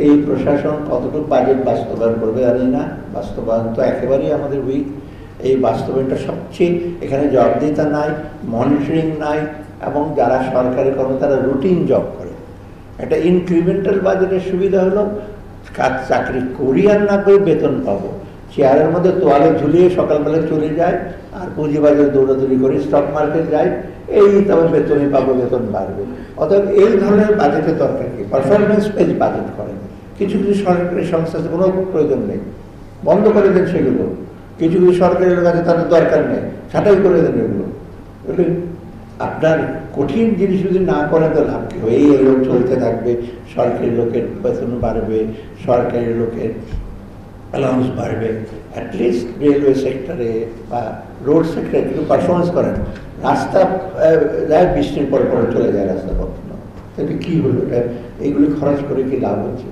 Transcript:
এই প্রশাসন কতটুকু বাজেট বাস্তবায়ন করবে জানি না, বাস্তবায়ন তো একেবারেই আমাদের উইক। এই বাস্তবায়নটা সবচেয়ে, এখানে জবাবদিহিতা নাই, মনিটরিং নাই, এবং যারা সরকারি কর্মচারী রুটিন জব করে। একটা ইনক্রিমেন্টাল বাজেটের সুবিধা হলো কাজ চাকরি করি আর না করে বেতন পাবো, চেয়ারের মধ্যে তোয়ালে ঝুলিয়ে সকালবেলা চলে যায় আর পুঁজিবাজারে দৌড়াদৌড়ি করে স্টক মার্কেট যায়, এই তবে বেতনই পাবো, বেতন বাড়বে। অতএব এই ধরনের বাজেটের দরকার কি? পারফরমেন্স বেস বাজেট করেন। কিছু কিছু সরকারি সংস্থা কোনো প্রয়োজন নেই, বন্ধ করে দেন সেগুলো। কিছু কিছু সরকারের কাছে তাদের দরকার নেই, ছাঁটাই করে দেন এগুলো। আপনার কঠিন জিনিস যদি না করেন তো লাভ কি? এই লোক চলতে থাকবে, সরকারি লোকের বেতন বাড়বে, সরকারি লোকের অ্যালাউন্স বাড়বে। অ্যাটলিস্ট রেলওয়ে সেক্টরে বা রোড সেক্টরে একটু পারফরমেন্স করেন। রাস্তা যায়, বৃষ্টির পরে চলে যায় রাস্তা পথ, তাহলে কী হলো? এইগুলি খরচ করে কি লাভ হচ্ছে?